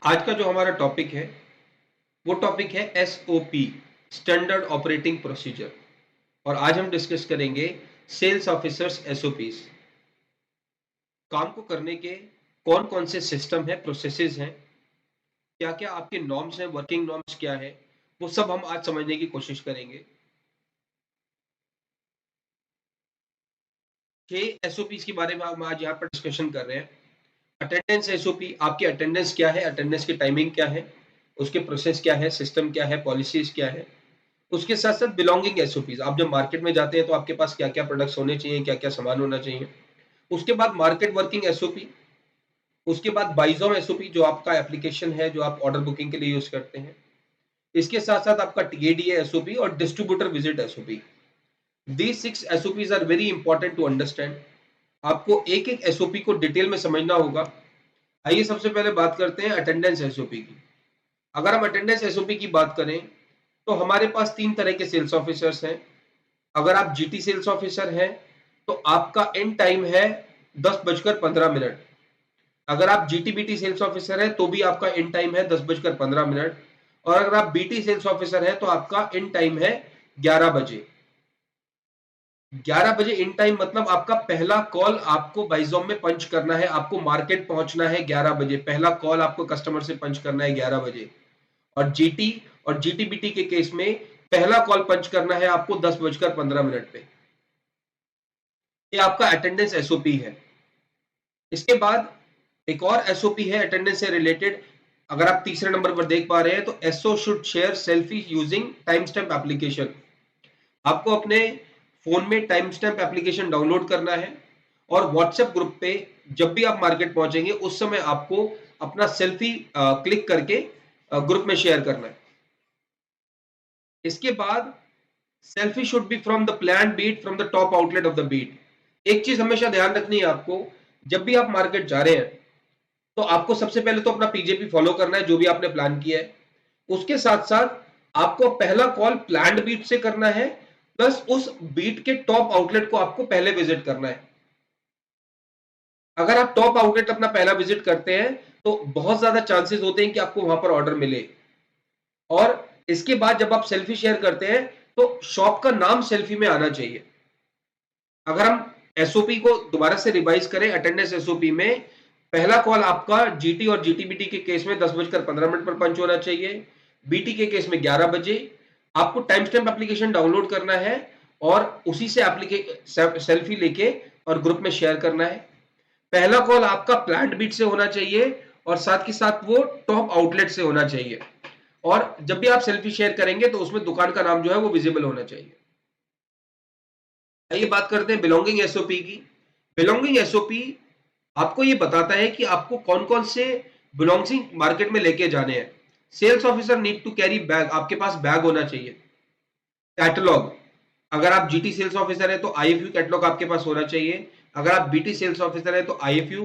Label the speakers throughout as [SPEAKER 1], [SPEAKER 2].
[SPEAKER 1] आज का जो हमारा टॉपिक है वो टॉपिक है एसओपी, स्टैंडर्ड ऑपरेटिंग प्रोसीजर। और आज हम डिस्कस करेंगे सेल्स ऑफिसर्स एसओपीज। काम को करने के कौन कौन से सिस्टम है, प्रोसेसेस हैं, क्या क्या आपके नॉर्म्स हैं, वर्किंग नॉर्म्स क्या है, वो सब हम आज समझने की कोशिश करेंगे। 6 एसओपीज के बारे में हम आज यहाँ पर डिस्कशन कर रहे हैं। अटेंडेंस एसओपी, आपकी अटेंडेंस क्या है, अटेंडेंस की टाइमिंग क्या है, उसके प्रोसेस क्या है, सिस्टम क्या है, पॉलिसीज क्या है। उसके साथ साथ बिलोंगिंग एसओपीज, आप जब मार्केट में जाते हैं तो आपके पास क्या क्या प्रोडक्ट्स होने चाहिए, क्या क्या सामान होना चाहिए। उसके बाद मार्केट वर्किंग एसओपी, उसके बाद बाइजोम एसओपी जो आपका एप्लीकेशन है जो आप ऑर्डर बुकिंग के लिए यूज करते हैं। इसके साथ साथ आपका टीएडीए एसओपी और distributor visit SOP. These 6 SOPs are very important to understand. आपको एक एक एसओपी को डिटेल में समझना होगा। आइए सबसे पहले बात करते हैं अटेंडेंस एसओपी की। अगर हम अटेंडेंस एसओपी की बात करें तो हमारे पास 3 तरह के सेल्स ऑफिसर्स हैं। अगर आप जीटी सेल्स ऑफिसर हैं तो आपका इन टाइम है 10:15। अगर आप जीटी-बीटी सेल्स ऑफिसर हैं तो भी आपका इन टाइम है 10:15। और अगर आप बीटी सेल्स ऑफिसर हैं तो आपका इन टाइम है 11 बजे। 11 बजे इन टाइम मतलब आपका पहला कॉल आपको बाइजोम में पंच करना है, आपको मार्केट पहुंचना है 11 बजे। पहला कॉल आपको कस्टमर से पंच करना है 11 बजे। और जीटी और जीटी-बीटी के केस में पहला कॉल पंच करना है आपको 10:15 पे। ये आपका अटेंडेंस एसओपी है। इसके बाद एक और एसओपी है अटेंडेंस से रिलेटेड। अगर आप तीसरे नंबर पर देख पा रहे हैं तो SO should share selfie using time stamp application. आपको अपने फोन में टाइम स्टैम्प एप्लीकेशन डाउनलोड करना है और व्हाट्सएप ग्रुप पे जब भी आप मार्केट पहुंचेंगे उस समय आपको अपना सेल्फी क्लिक करके ग्रुप में शेयर करना है। इसके बाद selfie should be from the plan beat from the top outlet of the beat. एक चीज हमेशा ध्यान रखनी है आपको, जब भी आप मार्केट जा रहे हैं तो आपको सबसे पहले तो अपना पीजेपी फॉलो करना है जो भी आपने प्लान किया है। उसके साथ साथ आपको पहला कॉल प्लान्ड बीट से करना है, प्लस उस बीट के टॉप आउटलेट को आपको पहले विजिट करना है। अगर आप टॉप आउटलेट अपना पहला विजिट करते हैं तो बहुत ज्यादा चांसेस होते हैं कि आपको वहां पर ऑर्डर मिले। और इसके बाद जब आप सेल्फी शेयर करते हैं तो शॉप का नाम सेल्फी में आना चाहिए। अगर हम एसओपी को दोबारा से रिवाइज करें, अटेंडेंस एसओपी में पहला कॉल आपका जीटी और जीटीबीटी के केस में 10:15 पर पंच होना चाहिए। बीटी के केस में 11 बजे। आपको टाइम स्टैम्प एप्लीकेशन डाउनलोड करना है और उसी से सेल्फी लेके और ग्रुप में शेयर करना है। पहला कॉल आपका प्लांट बीट से होना चाहिए और साथ के साथ वो टॉप आउटलेट से होना चाहिए। और जब भी आप सेल्फी शेयर करेंगे तो उसमें दुकान का नाम जो है वो विजिबल होना चाहिए। आइए बात करते हैं बिलोंगिंग एसओपी की। बिलोंगिंग एसओपी आपको ये बताता है कि आपको कौन कौन से बिलोंगिंग मार्केट में लेके जाने हैं। Sales officer need to carry bag, आपके पास बैग होना चाहिए। कैटलॉग, अगर आप जीटी सेल्स ऑफिसर है तो आईएफयू कैटलॉग आपके पास होना चाहिए। अगर आप बीटी सेल्स ऑफिसर है तो आईएफयू,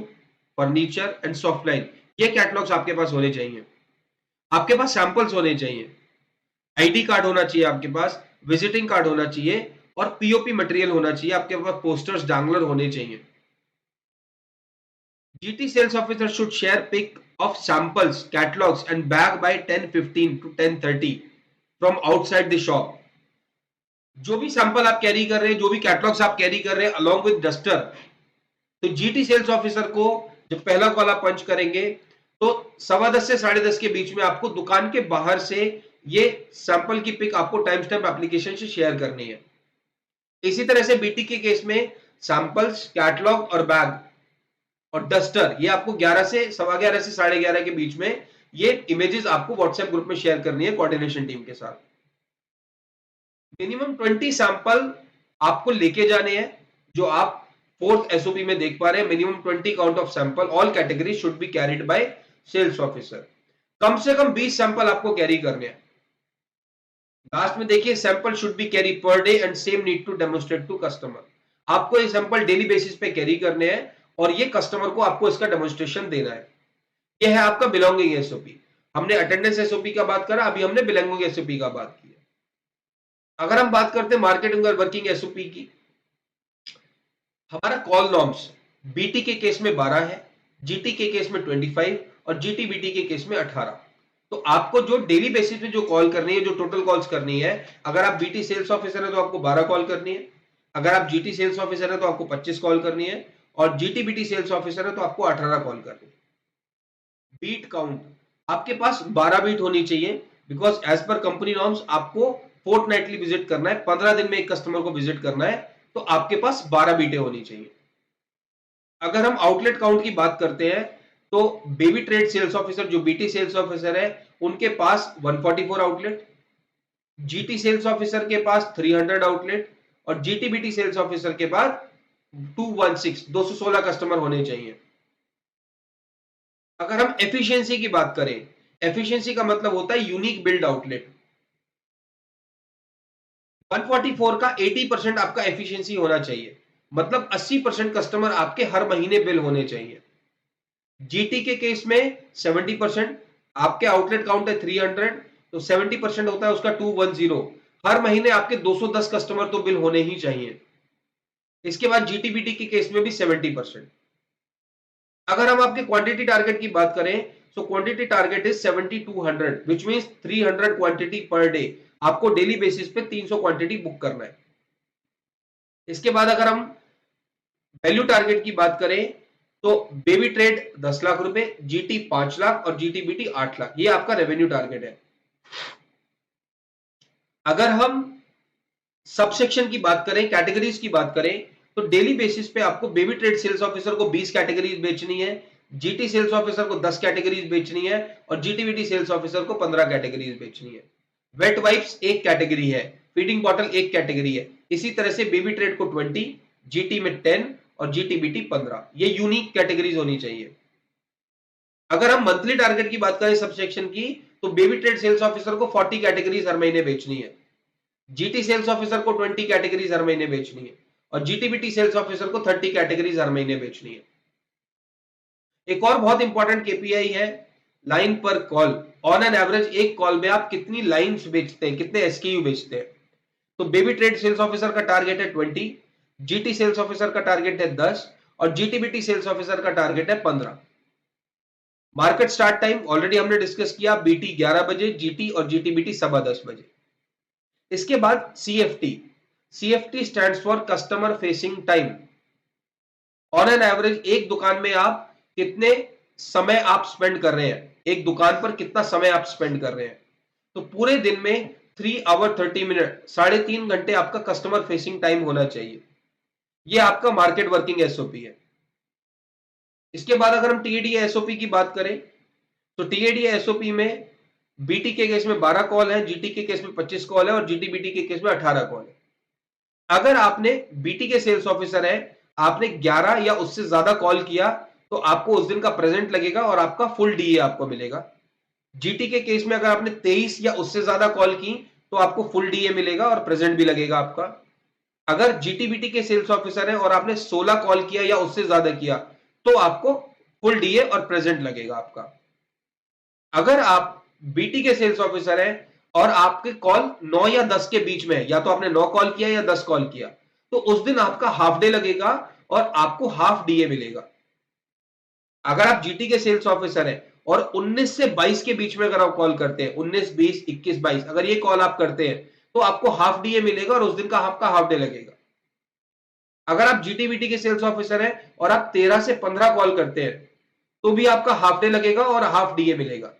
[SPEAKER 1] फर्नीचर एंड सॉफ्टलाइन, ये कैटलॉग्स आपके पास होने चाहिए। आपके पास सैंपल्स होने चाहिए। आईडी कार्ड होना चाहिए आपके पास, विजिटिंग कार्ड होना चाहिए और पीओपी मटेरियल होना चाहिए। आपके पास पोस्टर्स, डांगलर होने चाहिए। GT sales officer should share pic of samples, catalogs and bag by 10:15 to 10:30 from outside the shop. जो भी सैंपल आप कैरी कर रहे हैं, जो भी कैटलॉग्स आप कैरी कर रहे हैं अलोंग विद डस्टर, तो जीटी सेल्स ऑफिसर को जब पहला कॉल आप पंच करेंगे तो 10:15 से 10:30 के बीच में आपको दुकान के बाहर से ये सैंपल की पिक आपको टाइम स्टैम्प एप्लीकेशन से शेयर करनी है। इसी तरह से बीटी के केस में सैंपल्स, कैटलॉग और बैग और डस्टर, ये आपको 11 से 11:15 से 11:30 के बीच में ये इमेजेस आपको व्हाट्सएप ग्रुप में शेयर करनी है कोऑर्डिनेशन टीम के साथ। मिनिमम 20 सैंपल आपको लेके जाने हैं, जो आप फोर्थ एसओपी में देख पा रहे हैं। Minimum 20 count of sample all category should be carried by sales officer. कम से कम 20 सैंपल आपको कैरी करने हैं। लास्ट में देखिए, sample should be carry per day and same need to demonstrate to customer. आपको ये सैंपल डेली बेसिस पे कैरी करने हैं और ये कस्टमर को आपको इसका डेमोन्स्ट्रेशन देना है। ये है आपका बिलोंगिंग एसओपी। हमने अटेंडेंस एसओपी का बात करा, अभी हमने बिलोंगिंग एसओपी का बात किया। अगर हम बात करते हैं मार्केटिंग और वर्किंग एसओपी की, हमारा कॉल नॉर्म्स बीटी के केस में 12 है, जीटी के केस में 25 और जीटीबीटी के केस में 18। तो आपको जो डेली बेसिस पे जो कॉल करनी है, जो टोटल कॉल्स करनी है, अगर आप बीटी सेल्स ऑफिसर है तो आपको 12 कॉल करनी है, अगर आप जीटी सेल्स ऑफिसर है तो आपको 25 कॉल करनी है, और जीटीबीटी सेल्स ऑफिसर है तो आपको 18 कॉल करनी है। बीट काउंट आपके पास 12 बीट होनी चाहिए, because as per company norms आपको फोर्टनाइटली विजिट करना है, 15 दिन में एक कस्टमर को विजिट करना है, तो आपके पास 12 बीटें होनी चाहिए। अगर हम आउटलेट काउंट की बात करते हैं तो बेबी ट्रेड सेल्स ऑफिसर जो बीटी सेल्स ऑफिसर है उनके पास 144 आउटलेट, जीटी सेल्स ऑफिसर के पास 300 आउटलेट, और जीटीबीटी सेल्स ऑफिसर के पास 216 कस्टमर होने चाहिए। अगर हम एफिशिएंसी की बात करें, एफिशिएंसी का मतलब होता है यूनिक बिल्ड आउटलेट। 144 का 80% आपका एफिशिएंसी होना चाहिए, मतलब 80% कस्टमर आपके हर महीने बिल होने चाहिए। जीटी के केस में 70%, आपके आउटलेट काउंट है 300, तो 70% होता है उसका 210। हर महीने आपके 210 कस्टमर तो बिल होने ही चाहिए। इसके बाद जीटीबीटी के केस में भी 70%। अगर हम आपके क्वांटिटी टारगेट की बात करें, so quantity target is 7200, which means 300 quantity per day. आपको डेली बेसिस पे 300 क्वांटिटी बुक करना है। इसके बाद अगर हम वैल्यू टारगेट की बात करें तो बेबी ट्रेड 10 लाख रुपए, जीटी 5 लाख और जीटीबीटी 8 लाख, ये आपका रेवेन्यू टारगेट है। अगर हम सबसेक्शन की बात करें, कैटेगरीज की बात करें, तो डेली बेसिस पे आपको बेबी ट्रेड सेल्स ऑफिसर को 20 कैटेगरीज बेचनी है, जीटी सेल्स ऑफिसर को 10 कैटेगरीज बेचनी है, और जीटीबीटी सेल्स ऑफिसर को 15 कैटेगरीज बेचनी है। वेट वाइप्स एक कैटेगरी है, फीडिंग बॉटल एक कैटेगरी है। इसी तरह से बेबी ट्रेड को 20, जीटी में 10 और जीटीबीटी 15। ये यूनिक कैटेगरीज होनी चाहिए। अगर हम मंथली टारगेट की बात करें सबसेक्शन की, तो बेबी ट्रेड सेल्स ऑफिसर को 40 कैटेगरीज हर महीने बेचनी है, जीटी सेल्स ऑफिसर को 20 कैटेगरीज हर महीने बेचनी है, और जीटीबीटी सेल्स ऑफिसर को 30 कैटेगरीज हर महीने बेचनी है। एक और बहुत इंपॉर्टेंट केपीआई है लाइन पर कॉल। ऑन एन एवरेज एक कॉल में आप कितनी लाइन्स बेचते हैं, कितने एसकेयू बेचते हैं। तो बेबी ट्रेड सेल्स ऑफिसर का टारगेट है 20, जीटी सेल्स ऑफिसर का टारगेट है 10, और जीटीबीटी सेल्स ऑफिसर का टारगेट है 15। मार्केट स्टार्ट टाइम ऑलरेडी हमने डिस्कस किया, बीटी 11 बजे, जीटी और जीटीबीटी 10:15 बजे। इसके बाद CFT, CFT stands for customer facing time. On an average एक दुकान में आप कितने समय आप स्पेंड कर रहे हैं, एक दुकान पर कितना समय आप स्पेंड कर रहे हैं। तो पूरे दिन में 3 आवर 30 मिनट, 3.5 घंटे आपका कस्टमर फेसिंग टाइम होना चाहिए। यह आपका मार्केट वर्किंग एसओपी है। इसके बाद अगर हम टीएडीए एसओपी की बात करें, तो टीएडीए एसओपी में बीटी के केस में 12 कॉल है, जीटी के केस में 25 कॉल है, और जीटीबीटी के केस में 18 कॉल है। अगर आपने बीटी के सेल्स ऑफिसर है, आपने 11 या उससे ज्यादा कॉल किया, तो आपको उस दिन का प्रेजेंट लगेगा और आपका फुल डीए आपको मिलेगा। जीटी के केस में अगर आपने 23 या उससे ज्यादा कॉल की, तो आपको फुल डीए मिलेगा और प्रेजेंट भी लगेगा आपका। अगर जीटीबीटी के सेल्स ऑफिसर है और आपने 16 कॉल किया या उससे ज्यादा किया, तो आपको फुल डीए और प्रेजेंट लगेगा आपका। अगर आप बीटी के सेल्स ऑफिसर हैं और आपके कॉल 9 या 10 के बीच में है, या तो आपने 9 कॉल किया या 10 कॉल किया, तो उस दिन आपका हाफ डे लगेगा और आपको हाफ डीए मिलेगा। अगर आप जीटी के सेल्स ऑफिसर हैं और 19 से 22 के बीच में अगर आप कॉल करते हैं, 19, 20, 21, 22, अगर ये कॉल आप करते हैं, तो आपको हाफ डीए मिलेगा और उस दिन का आपका हाफ डे लगेगा। अगर आप जीटीबीटी के सेल्स ऑफिसर हैं और आप 13 से 15 कॉल करते हैं, तो भी आपका हाफ डे लगेगा और हाफ डीए मिलेगा।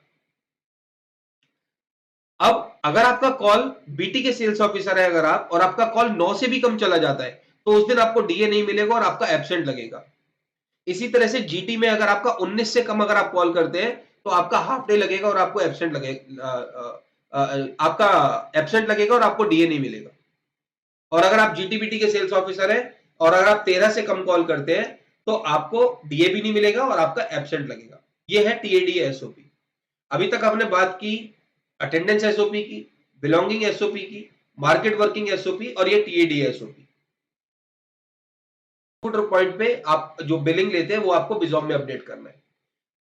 [SPEAKER 1] अब अगर आपका कॉल बीटी के सेल्स ऑफिसर है अगर आप, और आपका कॉल 9 से भी कम चला जाता है, तो उस दिन आपको डीए नहीं मिलेगा और आपका एब्सेंट लगेगा। इसी तरह से जीटी में अगर आपका 19 से कम अगर आप कॉल करते हैं, तो आपका हाफ डे लगेगा और आपको एब्सेंट लगेगा, आपका एब्सेंट लगेगा और आपको डीए नहीं मिलेगा। और अगर आप जीटीबीटी के सेल्स ऑफिसर हैं और अगर आप 13 से कम कॉल करते हैं, तो आपको डीए भी नहीं मिलेगा और आपका एब्सेंट लगेगा। यह है टीएडीए एसओपी। अभी तक हमने बात की अटेंडेंस एसओपी की, बिलोंगिंग एसओपी की, मार्केट वर्किंग एसओपी और ये टीएडीए एसओपी। पॉइंट पे आप जो बिलिंग लेते हैं वो आपको बिजॉम में अपडेट करना है।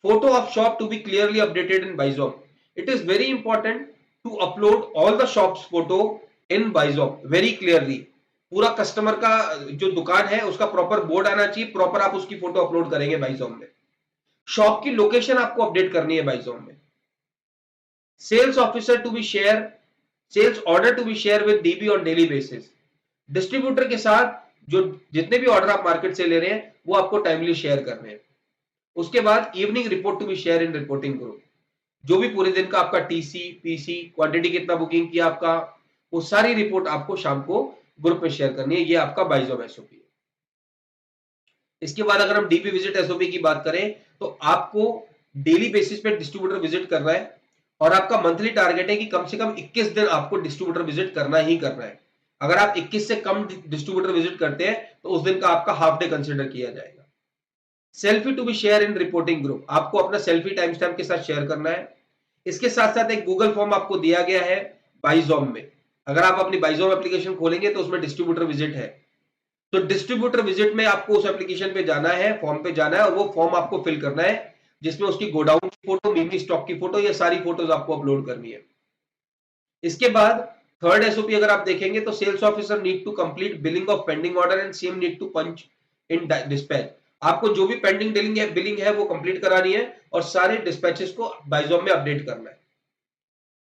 [SPEAKER 1] Photo of shop to be clearly updated in Bizom. It is very important to upload all the shops photo in Bizom very clearly. पूरा कस्टमर का जो दुकान है उसका प्रॉपर बोर्ड आना चाहिए, प्रॉपर आप उसकी फोटो अपलोड करेंगे बाइजॉम में। शॉप की लोकेशन आपको अपडेट करनी है बाइजोम में। Sales officer to be share sales order to be share with DB on daily basis. Distributor के साथ जो जितने भी ऑर्डर आप मार्केट से ले रहे हैं वो आपको टाइमली शेयर करने हैं। उसके बाद evening report to be share in reporting group. जो भी पूरे दिन का आपका टीसी पीसी क्वांटिटी कितना बुकिंग किया आपका, वो सारी रिपोर्ट आपको शाम को ग्रुप में शेयर करनी है। ये आपका बाइजोम एसओपी है। इसके बाद अगर हम डीपी विजिट एसओपी की बात करें तो आपको डेली बेसिस पे डिस्ट्रीब्यूटर विजिट करना है और आपका मंथली टारगेट है कि कम से कम 21 दिन आपको डिस्ट्रीब्यूटर विजिट करना ही करना है। अगर आप 21 से कम डिस्ट्रीब्यूटर विजिट करते हैं तो उस दिन का आपका हाफ डे कंसिडर किया जाएगा। Selfie to be share in reporting group. आपको अपना सेल्फी टाइम स्टैम्प के साथ शेयर करना है। इसके साथ साथ एक गूगल फॉर्म आपको दिया गया है बाइजोम में। अगर आप अपनी बाइजोम एप्लीकेशन खोलेंगे तो उसमें डिस्ट्रीब्यूटर विजिट है। तो डिस्ट्रीब्यूटर विजिट में आपको उस एप्लीकेशन पे जाना है, फॉर्म पे जाना है और वो फॉर्म आपको फिल करना है जिसमें उसकी गोडाउन की फोटो, मिनी स्टॉक की फोटो, ये सारी फोटोज आपको अपलोड करनी है। इसके बाद थर्ड एसओपी अगर आप देखेंगे तो sales officer need to complete billing of pending order and same need to punch in dispatch. आपको जो भी पेंडिंग बिलिंग है वो कंप्लीट करानी है और सारे डिस्पैचेस को बाइजोम में अपडेट करना है।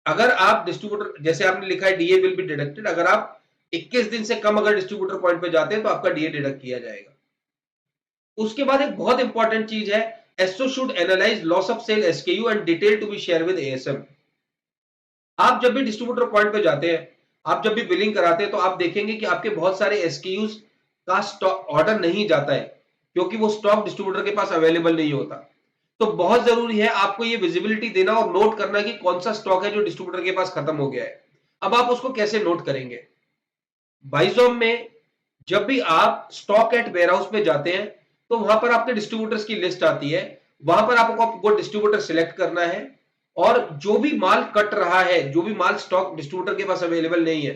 [SPEAKER 1] अगर आप डिस्ट्रीब्यूटर जैसे आपने लिखा है डीए विल बी डिडक्टेड, अगर आप 21 दिन से कम अगर डिस्ट्रीब्यूटर पॉइंट पे जाते हैं तो आपका डीए डिडक्ट किया जाएगा। उसके बाद एक बहुत इंपॉर्टेंट चीज है, SO should analyse loss of sale SKU and detail to be share with ASM. आप जब भी डिस्ट्रीब्यूटर पॉइंट पे जाते हैं, आप जब भी बिलिंग कराते हैं तो आप देखेंगे कि आपके बहुत सारे एसकेयूज का स्टॉक ऑर्डर नहीं जाता है क्योंकि वो स्टॉक डिस्ट्रीब्यूटर के पास अवेलेबल नहीं होता। तो बहुत जरूरी है आपको ये विजिबिलिटी देना और नोट करना कि कौन सा स्टॉक है जो डिस्ट्रीब्यूटर के पास खत्म हो गया है। अब आप उसको कैसे नोट करेंगे? बाइजोम में जब भी आप स्टॉक एट वेयरहाउस पे जाते हैं तो वहां पर आपके डिस्ट्रीब्यूटर्स की लिस्ट आती है। वहां पर आपको वो डिस्ट्रीब्यूटर सिलेक्ट करना है और जो भी माल कट रहा है, जो भी माल स्टॉक डिस्ट्रीब्यूटर के पास अवेलेबल नहीं है,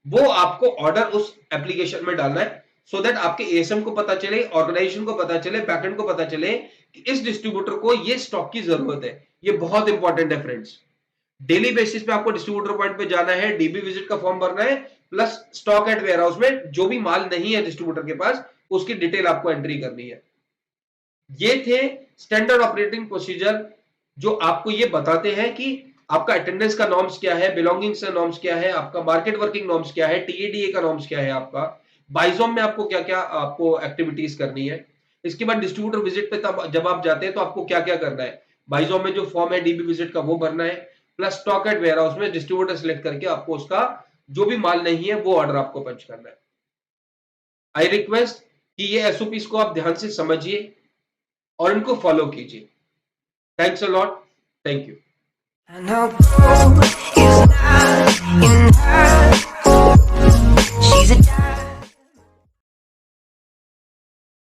[SPEAKER 1] वो आपको ऑर्डर उस एप्लीकेशन में डालना है सो दैट आपके एएसएम को पता चले, ऑर्गेनाइजेशन को पता चले, बैकएंड को पता चले कि इस डिस्ट्रीब्यूटर को ये स्टॉक की जरूरत है। ये बहुत इंपॉर्टेंट है फ्रेंड्स। डेली बेसिस पे आपको डिस्ट्रीब्यूटर पॉइंट पे जाना है, डीबी विजिट का फॉर्म भरना है, प्लस स्टॉक एट वेयरहाउस में जो भी माल नहीं है डिस्ट्रीब्यूटर के पास उसकी डिटेल आपको एंट्री करनी है। ये थे स्टैंडर्ड ऑपरेटिंग प्रोसीजर जो आपको ये बताते हैं कि आपका अटेंडेंस का नॉर्म्स क्या है, बिलोंगिंग्स का नॉर्म्स क्या है, आपका मार्केट वर्किंग नॉर्म्स क्या है, टीएडीए का नॉर्म्स क्या है, आपका बाइजोम में आपको क्या क्या आपको एक्टिविटीज करनी है। इसके बाद डिस्ट्रीब्यूटर विजिट पे तब जब आप जाते हैं तो आपको क्या क्या करना है, बाइजोम में जो फॉर्म है डीबी विजिट का वो भरना है, प्लस स्टॉक एट वेयरहाउस में डिस्ट्रीब्यूटर सिलेक्ट करके आपको उसका जो भी माल नहीं है वो ऑर्डर आपको पंच करना है। आई रिक्वेस्ट कि ये एसओपीस को आप ध्यान से समझिए और इनको फॉलो कीजिए। Thanks a lot. Thank you.